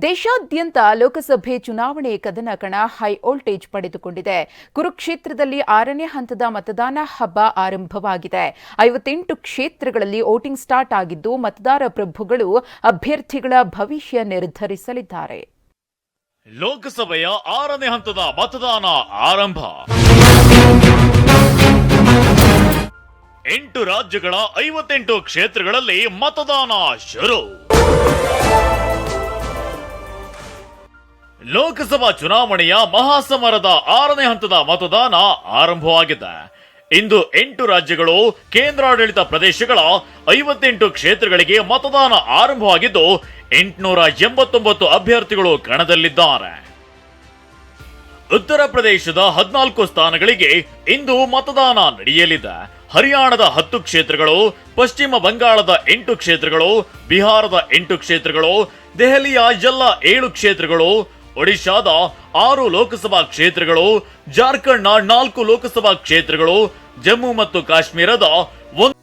ದೇಶಾದ್ಯಂತ ಲೋಕಸಭೆ ಚುನಾವಣೆ ಕದನ ಕಣ ಹೈ ವೋಲ್ಟೇಜ್ ಪಡೆದುಕೊಂಡಿದೆ. ಕುರುಕ್ಷೇತ್ರದಲ್ಲಿ 6ನೇ ಹಂತದ ಮತದಾನ ಹಬ್ಬ ಆರಂಭವಾಗಿದೆ. 58 ಕ್ಷೇತ್ರಗಳಲ್ಲಿ ವೋಟಿಂಗ್ ಸ್ಟಾರ್ಟ್ ಆಗಿದ್ದು, ಮತದಾರ ಪ್ರಭುಗಳು ಅಭ್ಯರ್ಥಿಗಳ ಭವಿಷ್ಯ ನಿರ್ಧರಿಸಲಿದ್ದಾರೆ. ಲೋಕಸಭೆಯ 6ನೇ ಹಂತದ ಮತದಾನ ಆರಂಭ. 8 ರಾಜ್ಯಗಳ 58 ಕ್ಷೇತ್ರಗಳಲ್ಲಿ ಮತದಾನ ಶುರು. ಲೋಕಸಭಾ ಚುನಾವಣೆಯ ಮಹಾಸಮರದ 6ನೇ ಹಂತದ ಮತದಾನ ಆರಂಭವಾಗಿದೆ. ಇಂದು 8 ರಾಜ್ಯಗಳು, ಕೇಂದ್ರಾಡಳಿತ ಪ್ರದೇಶಗಳ 58 ಕ್ಷೇತ್ರಗಳಿಗೆ ಮತದಾನ ಆರಂಭವಾಗಿದ್ದು, 889 ಅಭ್ಯರ್ಥಿಗಳು ಕಣದಲ್ಲಿದ್ದಾರೆ. ಉತ್ತರ ಪ್ರದೇಶದ 14 ಸ್ಥಾನಗಳಿಗೆ ಇಂದು ಮತದಾನ ನಡೆಯಲಿದೆ. ಹರಿಯಾಣದ 10 ಕ್ಷೇತ್ರಗಳು, ಪಶ್ಚಿಮ ಬಂಗಾಳದ 8 ಕ್ಷೇತ್ರಗಳು, ಬಿಹಾರದ 8 ಕ್ಷೇತ್ರಗಳು, ದೆಹಲಿಯ ಎಲ್ಲ 7 ಕ್ಷೇತ್ರಗಳು, ಒಡಿಶಾದ 6 ಲೋಕಸಭಾ ಕ್ಷೇತ್ರಗಳು, ಜಾರ್ಖಂಡ್ನ 4 ಲೋಕಸಭಾ ಕ್ಷೇತ್ರಗಳು, ಜಮ್ಮು ಮತ್ತು ಕಾಶ್ಮೀರದ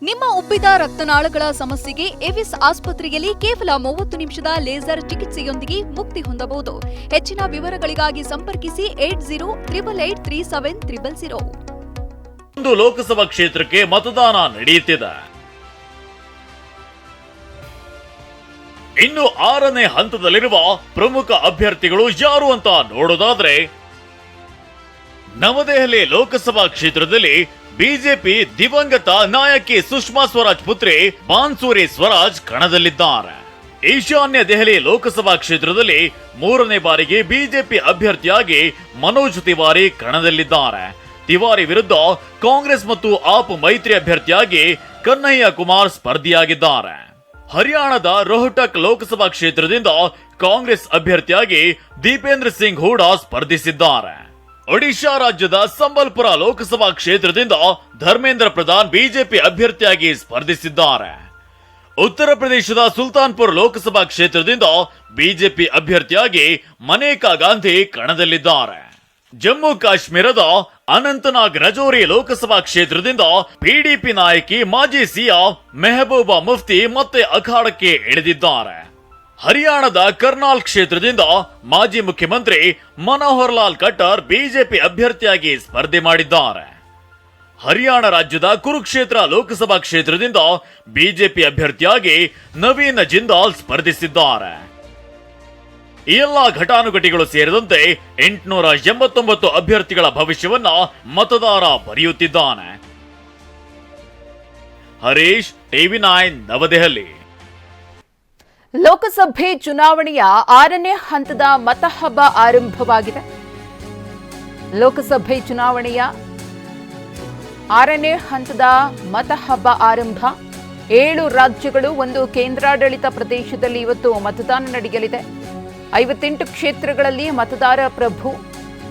ನಿಮ್ಮ ಉಬ್ಬಿದ ರಕ್ತನಾಳಗಳ ಸಮಸ್ಯೆಗೆ ಎವಿಸ್ ಆಸ್ಪತ್ರೆಯಲ್ಲಿ ಕೇವಲ 30 ನಿಮಿಷದ ಲೇಸರ್ ಚಿಕಿತ್ಸೆಯೊಂದಿಗೆ ಮುಕ್ತಿ ಹೊಂದಬಹುದು. ಹೆಚ್ಚಿನ ವಿವರಗಳಿಗಾಗಿ ಸಂಪರ್ಕಿಸಿ 8088837000. ಒಂದು ಲೋಕಸಭಾ ಕ್ಷೇತ್ರಕ್ಕೆ ಮತದಾನ ನಡೆಯುತ್ತಿದೆ. ಇನ್ನು 6ನೇ ಹಂತದಲ್ಲಿರುವ ಪ್ರಮುಖ ಅಭ್ಯರ್ಥಿಗಳು ಯಾರು ಅಂತ ನೋಡೋದಾದ್ರೆ, ನವದೆಹಲಿ ಲೋಕಸಭಾ ಕ್ಷೇತ್ರದಲ್ಲಿ ಬಿಜೆಪಿ ದಿವಂಗತ ನಾಯಕಿ ಸುಷ್ಮಾ ಸ್ವರಾಜ್ ಪುತ್ರಿ ಬಾನ್ಸುರಿ ಸ್ವರಾಜ್ ಕಣದಲ್ಲಿದ್ದಾರೆ. ಈಶಾನ್ಯ ದೆಹಲಿ ಲೋಕಸಭಾ ಕ್ಷೇತ್ರದಲ್ಲಿ 3ನೇ ಬಾರಿಗೆ ಬಿಜೆಪಿ ಅಭ್ಯರ್ಥಿಯಾಗಿ ಮನೋಜ್ ತಿವಾರಿ ಕಣದಲ್ಲಿದ್ದಾರೆ. ತಿವಾರಿ ವಿರುದ್ಧ ಕಾಂಗ್ರೆಸ್ ಮತ್ತು ಆಪ್ ಮೈತ್ರಿ ಅಭ್ಯರ್ಥಿಯಾಗಿ ಕನ್ನಯ್ಯ ಕುಮಾರ್ ಸ್ಪರ್ಧಿಯಾಗಿದ್ದಾರೆ. ಹರಿಯಾಣದ ರೋಹಟಕ್ ಲೋಕಸಭಾ ಕ್ಷೇತ್ರದಿಂದ ಕಾಂಗ್ರೆಸ್ ಅಭ್ಯರ್ಥಿಯಾಗಿ ದೀಪೇಂದ್ರ ಸಿಂಗ್ ಹೂಡಾ ಸ್ಪರ್ಧಿಸಿದ್ದಾರೆ. ಒಡಿಶಾ ರಾಜ್ಯದ ಸಂಬಲ್ಪುರ ಲೋಕಸಭಾ ಕ್ಷೇತ್ರದಿಂದ ಧರ್ಮೇಂದ್ರ ಪ್ರಧಾನ್ ಬಿಜೆಪಿ ಅಭ್ಯರ್ಥಿಯಾಗಿ ಸ್ಪರ್ಧಿಸಿದ್ದಾರೆ. ಉತ್ತರ ಪ್ರದೇಶದ ಸುಲ್ತಾನ್ಪುರ್ ಲೋಕಸಭಾ ಕ್ಷೇತ್ರದಿಂದ ಬಿಜೆಪಿ ಅಭ್ಯರ್ಥಿಯಾಗಿ ಮನೇಕಾ ಗಾಂಧಿ ಕಣದಲ್ಲಿದ್ದಾರೆ. ಜಮ್ಮು ಕಾಶ್ಮೀರದ ಅನಂತನಾಗ್ ರಜೌರಿ ಲೋಕಸಭಾ ಕ್ಷೇತ್ರದಿಂದ ಪಿಡಿಪಿ ನಾಯಕಿ ಮಾಜಿ ಸಿಎಂ ಮೆಹಬೂಬಾ ಮುಫ್ತಿ ಮತ್ತೆ ಅಖಾಡಕ್ಕೆ ಇಳಿದಿದ್ದಾರೆ. ಹರಿಯಾಣದ ಕರ್ನಾಲ್ ಕ್ಷೇತ್ರದಿಂದ ಮಾಜಿ ಮುಖ್ಯಮಂತ್ರಿ ಮನೋಹರ್ ಲಾಲ್ ಖಟ್ಟರ್ ಬಿಜೆಪಿ ಅಭ್ಯರ್ಥಿಯಾಗಿ ಸ್ಪರ್ಧೆ ಮಾಡಿದ್ದಾರೆ. ಹರಿಯಾಣ ರಾಜ್ಯದ ಕುರುಕ್ಷೇತ್ರ ಲೋಕಸಭಾ ಕ್ಷೇತ್ರದಿಂದ ಬಿಜೆಪಿ ಅಭ್ಯರ್ಥಿಯಾಗಿ ನವೀನ್ ಜಿಂದಾಲ್ ಸ್ಪರ್ಧಿಸಿದ್ದಾರೆ. ಈ ಎಲ್ಲಾ ಘಟಾನುಘಟಿಗಳು ಸೇರಿದಂತೆ 889 ಅಭ್ಯರ್ಥಿಗಳ ಭವಿಷ್ಯವನ್ನ ಮತದಾರ ಬರೆಯುತ್ತಿದ್ದಾನೆ. ಹರೀಶ್, ಟಿವಿ9, ನವದೆಹಲಿ. ಲೋಕಸಭೆ ಚುನಾವಣೆಯ 6ನೇ ಹಂತದ ಮತಹಬ್ಬ ಆರಂಭವಾಗಿದೆ. ಲೋಕಸಭೆ ಚುನಾವಣೆಯ 6ನೇ ಹಂತದ ಮತಹಬ್ಬ ಆರಂಭ. 7 ರಾಜ್ಯಗಳು, 1 ಕೇಂದ್ರಾಡಳಿತ ಪ್ರದೇಶದಲ್ಲಿ ಇವತ್ತು ಮತದಾನ ನಡೆಯಲಿದೆ. 58 ಕ್ಷೇತ್ರಗಳಲ್ಲಿ ಮತದಾರ ಪ್ರಭು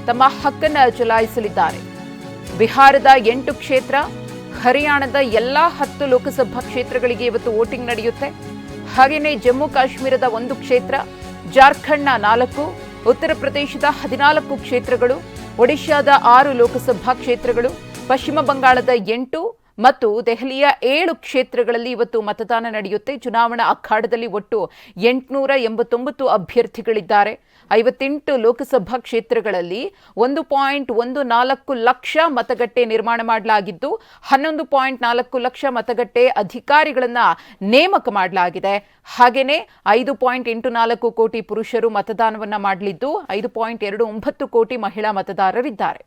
ತಮ್ಮ ಹಕ್ಕನ್ನು ಚಲಾಯಿಸಲಿದ್ದಾರೆ. ಬಿಹಾರದ 8 ಕ್ಷೇತ್ರ, ಹರಿಯಾಣದ ಎಲ್ಲಾ 10 ಲೋಕಸಭಾ ಕ್ಷೇತ್ರಗಳಿಗೆ ಇವತ್ತು ವೋಟಿಂಗ್ ನಡೆಯುತ್ತೆ. ಹಾಗೆಯೇ ಜಮ್ಮು ಕಾಶ್ಮೀರದ 1 ಕ್ಷೇತ್ರ, ಜಾರ್ಖಂಡ್ನ 4, ಉತ್ತರ ಪ್ರದೇಶದ 14 ಕ್ಷೇತ್ರಗಳು, ಒಡಿಶಾದ 6 ಲೋಕಸಭಾ ಕ್ಷೇತ್ರಗಳು, ಪಶ್ಚಿಮ ಬಂಗಾಳದ 8 ಮತ್ತು ದೆಹಲಿಯ 7 ಕ್ಷೇತ್ರಗಳಲ್ಲಿ ಇವತ್ತು ಮತದಾನ ನಡೆಯುತ್ತೆ. ಚುನಾವಣಾ ಅಖಾಡದಲ್ಲಿ ಒಟ್ಟು 889 ಅಭ್ಯರ್ಥಿಗಳಿದ್ದಾರೆ. 58 ಲೋಕಸಭಾ ಕ್ಷೇತ್ರಗಳಲ್ಲಿ 1.14 ಲಕ್ಷ ಮತಗಟ್ಟೆ ನಿರ್ಮಾಣ ಮಾಡಲಾಗಿದ್ದು, 11.4 ಲಕ್ಷ ಮತಗಟ್ಟೆ ಅಧಿಕಾರಿಗಳನ್ನ ನೇಮಕ ಮಾಡಲಾಗಿದೆ. ಹಾಗೆಯೇ 5.84 ಕೋಟಿ ಪುರುಷರು ಮತದಾನವನ್ನ ಮಾಡಲಿದ್ದು, 5.29 ಕೋಟಿ ಮಹಿಳಾ ಮತದಾರರಿದ್ದಾರೆ.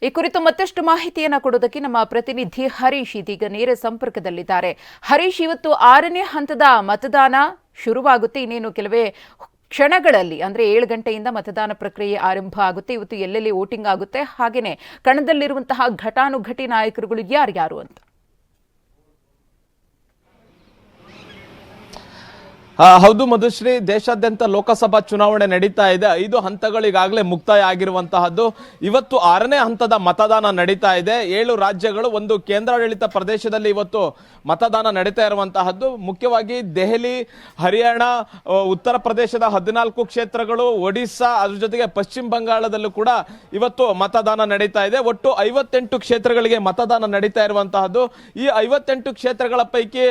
ಈ ಕುರಿತು ಮತ್ತಷ್ಟು ಮಾಹಿತಿಯನ್ನು ಕೊಡೋದಕ್ಕೆ ನಮ್ಮ ಪ್ರತಿನಿಧಿ ಹರೀಶ್ ಇದೀಗ ನೇರ ಸಂಪರ್ಕದಲ್ಲಿದ್ದಾರೆ. ಹರೀಶ್, ಇವತ್ತು 6ನೇ ಹಂತದ ಮತದಾನ ಶುರುವಾಗುತ್ತೆ. ಇನ್ನೇನು ಕೆಲವೇ ಕ್ಷಣಗಳಲ್ಲಿ, ಅಂದ್ರೆ 7 ಗಂಟೆಯಿಂದ ಮತದಾನ ಪ್ರಕ್ರಿಯೆ ಆರಂಭ ಆಗುತ್ತೆ. ಇವತ್ತು ಎಲ್ಲೆಲ್ಲಿ ವೋಟಿಂಗ್ ಆಗುತ್ತೆ, ಹಾಗೇನೆ ಕಣದಲ್ಲಿರುವಂತಹ ಘಟಾನುಘಟಿ ನಾಯಕರುಗಳು ಯಾರ್ಯಾರು ಅಂತ? ಹೌದು ಮಧುಶ್ರೀ, ದೇಶಾದ್ಯಂತ ಲೋಕಸಭಾ ಚುನಾವಣೆ ನಡೀತಾ ಇದೆ. 5 ಹಂತಗಳಿಗಾಗಲೇ ಮುಕ್ತಾಯ ಆಗಿರುವಂತಹದ್ದು. ಇವತ್ತು 6ನೇ ಹಂತದ ಮತದಾನ ನಡೀತಾ ಇದೆ. 7 ರಾಜ್ಯಗಳು, ಒಂದು ಕೇಂದ್ರಾಡಳಿತ ಪ್ರದೇಶದಲ್ಲಿ ಇವತ್ತು ಮತದಾನ ನಡೀತಾ ಇರುವಂತಹದ್ದು. ಮುಖ್ಯವಾಗಿ ದೆಹಲಿ, ಹರಿಯಾಣ, ಉತ್ತರ ಪ್ರದೇಶದ 14 ಕ್ಷೇತ್ರಗಳು, ಒಡಿಸ್ಸಾ, ಅದ್ರ ಜೊತೆಗೆ ಪಶ್ಚಿಮ ಬಂಗಾಳದಲ್ಲೂ ಕೂಡ ಇವತ್ತು ಮತದಾನ ನಡೀತಾ ಇದೆ. ಒಟ್ಟು 58 ಕ್ಷೇತ್ರಗಳಿಗೆ ಮತದಾನ ನಡೀತಾ ಇರುವಂತಹದ್ದು. ಈ 58 ಕ್ಷೇತ್ರಗಳ ಪೈಕಿ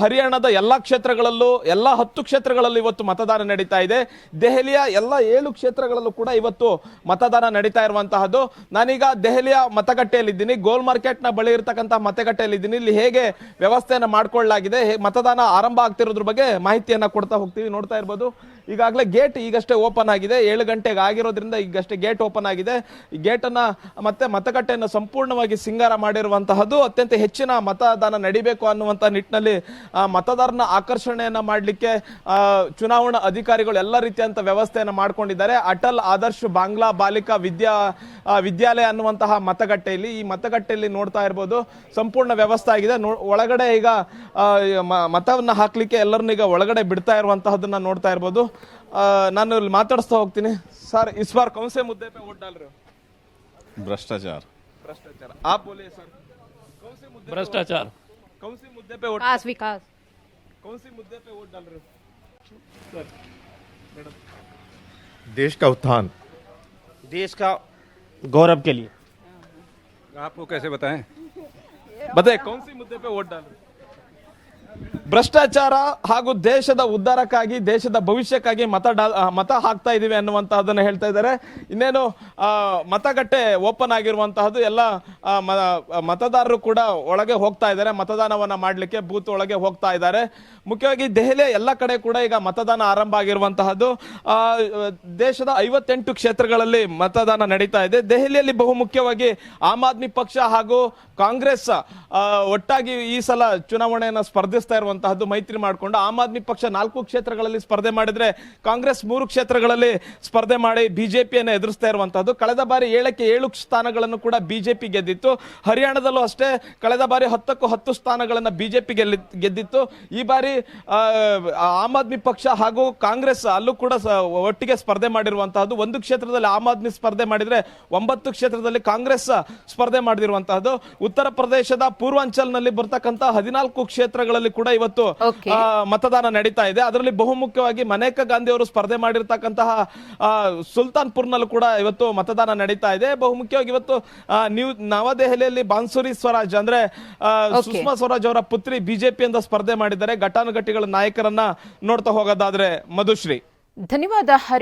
ಹರಿಯಾಣದ ಎಲ್ಲಾ ಕ್ಷೇತ್ರಗಳಲ್ಲೂ, ಎಲ್ಲ 10 ಕ್ಷೇತ್ರಗಳಲ್ಲಿ ಇವತ್ತು ಮತದಾನ ನಡೀತಾ ಇದೆ. ದೆಹಲಿಯ ಎಲ್ಲ 7 ಕ್ಷೇತ್ರಗಳಲ್ಲೂ ಕೂಡ ಇವತ್ತು ಮತದಾನ ನಡೀತಾ ಇರುವಂತಹದ್ದು. ನಾನೀಗ ದೆಹಲಿಯ ಮತಗಟ್ಟೆಯಲ್ಲಿದ್ದೀನಿ, ಗೋಲ್ ಮಾರ್ಕೆಟ್ ನ ಬಳಿ ಇರತಕ್ಕಂತಹ ಮತಗಟ್ಟೆಯಲ್ಲಿದ್ದೀನಿ. ಇಲ್ಲಿ ಹೇಗೆ ವ್ಯವಸ್ಥೆಯನ್ನ ಮಾಡ್ಕೊಳ್ಳಲಾಗಿದೆ, ಮತದಾನ ಆರಂಭ ಆಗ್ತಿರೋದ್ರ ಬಗ್ಗೆ ಮಾಹಿತಿಯನ್ನ ಕೊಡ್ತಾ ಹೋಗ್ತೀವಿ. ನೋಡ್ತಾ ಇರ್ಬೋದು, ಈಗಾಗಲೇ ಗೇಟ್ ಈಗಷ್ಟೇ ಓಪನ್ ಆಗಿದೆ. 7 ಗಂಟೆಗೆ ಆಗಿರೋದ್ರಿಂದ ಈಗಷ್ಟೇ ಗೇಟ್ ಓಪನ್ ಆಗಿದೆ. ಈ ಗೇಟ್ ಅನ್ನ ಮತ್ತೆ ಮತಗಟ್ಟೆಯನ್ನು ಸಂಪೂರ್ಣವಾಗಿ ಸಿಂಗಾರ ಮಾಡಿರುವಂತಹದ್ದು. ಅತ್ಯಂತ ಹೆಚ್ಚಿನ ಮತದಾನ ನಡಿಬೇಕು ಅನ್ನುವಂತ ನಿಟ್ಟಿನಲ್ಲಿ ಮತದಾರನ ಆಕರ್ಷಣೆಯನ್ನ ಮಾಡಲಿಕ್ಕೆ ಚುನಾವಣಾ ಅಧಿಕಾರಿಗಳು ಎಲ್ಲ ರೀತಿಯಂತ ವ್ಯವಸ್ಥೆಯನ್ನು ಮಾಡ್ಕೊಂಡಿದ್ದಾರೆ. ಅಟಲ್ ಆದರ್ಶ್ ಬಾಂಗ್ಲಾ ಬಾಲಿಕಾ ವಿದ್ಯಾಲಯ ಅನ್ನುವಂತಹ ಮತಗಟ್ಟೆಯಲ್ಲಿ, ಈ ಮತಗಟ್ಟೆಯಲ್ಲಿ ನೋಡ್ತಾ ಇರ್ಬೋದು ಸಂಪೂರ್ಣ ವ್ಯವಸ್ಥೆ ಆಗಿದೆ. ಒಳಗಡೆ ಈಗ ಮತವನ್ನ ಹಾಕ್ಲಿಕ್ಕೆ ಎಲ್ಲರನ್ನ ಈಗ ಒಳಗಡೆ ಬಿಡ್ತಾ ಇರುವಂತಹದನ್ನ ನೋಡ್ತಾ ಇರ್ಬೋದು. ನಾನು ಇಲ್ಲಿ ಮಾತಾಡಿಸ್ತಾ ಹೋಗ್ತೀನಿ. ಸರ್, इस बार कौन से मुद्दे पे वोट डाल रहे हो? भ्रष्टाचार। आप बोलिए सर, कौन से मुद्दे भ्रष्टाचार। कौन से मुद्दे पे वोट, विकास कौन से मुद्दे पे वोट डाल रहे हो सर? मैडम, देश का उत्थान, देश का गौरव के लिए। आपको कैसे बताएं? बताए कौन सी मुद्दे पे वोट डाल रहे हो? ಭ್ರಷ್ಟಾಚಾರ ಹಾಗೂ ದೇಶದ ಉದ್ಧಾರಕ್ಕಾಗಿ, ದೇಶದ ಭವಿಷ್ಯಕ್ಕಾಗಿ ಮತ ಹಾಕ್ತಾ ಇದೀವಿ ಅನ್ನುವಂತಹದನ್ನ ಹೇಳ್ತಾ ಇದ್ದಾರೆ. ಇನ್ನೇನು ಮತಗಟ್ಟೆ ಓಪನ್ ಆಗಿರುವಂತಹದ್ದು, ಎಲ್ಲ ಮತದಾರರು ಕೂಡ ಒಳಗೆ ಹೋಗ್ತಾ ಇದ್ದಾರೆ. ಮತದಾನವನ್ನ ಮಾಡ್ಲಿಕ್ಕೆ ಬೂತ್ ಒಳಗೆ ಹೋಗ್ತಾ ಇದ್ದಾರೆ. ಮುಖ್ಯವಾಗಿ ದೆಹಲಿಯ ಎಲ್ಲ ಕಡೆ ಕೂಡ ಈಗ ಮತದಾನ ಆರಂಭ ಆಗಿರುವಂತಹದ್ದು. ದೇಶದ 58 ಕ್ಷೇತ್ರಗಳಲ್ಲಿ ಮತದಾನ ನಡೀತಾ ಇದೆ. ದೆಹಲಿಯಲ್ಲಿ ಬಹುಮುಖ್ಯವಾಗಿ ಆಮ್ ಆದ್ಮಿ ಪಕ್ಷ ಹಾಗೂ ಕಾಂಗ್ರೆಸ್ ಒಟ್ಟಾಗಿ ಈ ಸಲ ಚುನಾವಣೆಯನ್ನ ಸ್ಪರ್ಧಿಸ್ತಾ ಇರುವಂತಹದ್ದು. ಮೈತ್ರಿ ಮಾಡಿಕೊಂಡು ಆಮ್ ಆದ್ಮಿ ಪಕ್ಷ 4 ಕ್ಷೇತ್ರಗಳಲ್ಲಿ ಸ್ಪರ್ಧೆ ಮಾಡಿದ್ರೆ, ಕಾಂಗ್ರೆಸ್ 3 ಕ್ಷೇತ್ರಗಳಲ್ಲಿ ಸ್ಪರ್ಧೆ ಮಾಡಿ ಬಿಜೆಪಿಯನ್ನು ಎದುರಿಸ್ತಾ ಇರುವಂತಹದ್ದು. ಕಳೆದ ಬಾರಿ 7ಕ್ಕೆ 7 ಸ್ಥಾನಗಳನ್ನು ಕೂಡ ಬಿಜೆಪಿ ಗೆದ್ದಿತ್ತು. ಹರಿಯಾಣದಲ್ಲೂ ಅಷ್ಟೇ ಕಳೆದ ಬಾರಿ 10ಕ್ಕೂ 10 ಸ್ಥಾನಗಳನ್ನ ಬಿಜೆಪಿ ಗೆದ್ದಿತ್ತು. ಈ ಬಾರಿ ಆಮ್ ಆದ್ಮಿ ಪಕ್ಷ ಹಾಗೂ ಕಾಂಗ್ರೆಸ್ ಅಲ್ಲೂ ಕೂಡ ಒಟ್ಟಿಗೆ ಸ್ಪರ್ಧೆ ಮಾಡಿರುವಂತಹದ್ದು. 1 ಕ್ಷೇತ್ರದಲ್ಲಿ ಆಮ್ ಆದ್ಮಿ ಸ್ಪರ್ಧೆ ಮಾಡಿದ್ರೆ 9 ಕ್ಷೇತ್ರದಲ್ಲಿ ಕಾಂಗ್ರೆಸ್ ಸ್ಪರ್ಧೆ ಮಾಡಿರುವಂತಹದ್ದು. ಉತ್ತರ ಪ್ರದೇಶದ ಪೂರ್ವಾಂಚಲ್ನಲ್ಲಿ ಬರ್ತಕ್ಕಂತ 14 ಕ್ಷೇತ್ರಗಳಲ್ಲಿ ಕೂಡ ಇವತ್ತು ಮತದಾನ ನಡೀತಾ ಇದೆ. ಅದರಲ್ಲಿ ಬಹುಮುಖ್ಯವಾಗಿ ಮನೇಕಾ ಗಾಂಧಿ ಅವರು ಸ್ಪರ್ಧೆ ಮಾಡಿರ್ತಕ್ಕಂತಹ ಸುಲ್ತಾನ್ಪುರ್ನಲ್ಲೂ ಕೂಡ ಇವತ್ತು ಮತದಾನ ನಡೀತಾ ಇದೆ. ಬಹುಮುಖ್ಯವಾಗಿ ಇವತ್ತು ನವದೆಹಲಿಯಲ್ಲಿ ಬಾನ್ಸುರಿ ಸ್ವರಾಜ್ ಅಂದ್ರೆ ಸುಷ್ಮಾ ಸ್ವರಾಜ್ ಅವರ ಪುತ್ರಿ ಬಿಜೆಪಿಯಿಂದ ಸ್ಪರ್ಧೆ ಮಾಡಿದ್ದಾರೆ. ಘಟಾನುಘಟಿಗಳ ನಾಯಕರನ್ನ ನೋಡ್ತಾ ಹೋಗೋದಾದ್ರೆ ಮಧುಶ್ರೀ. ಧನ್ಯವಾದ ಹರಿ.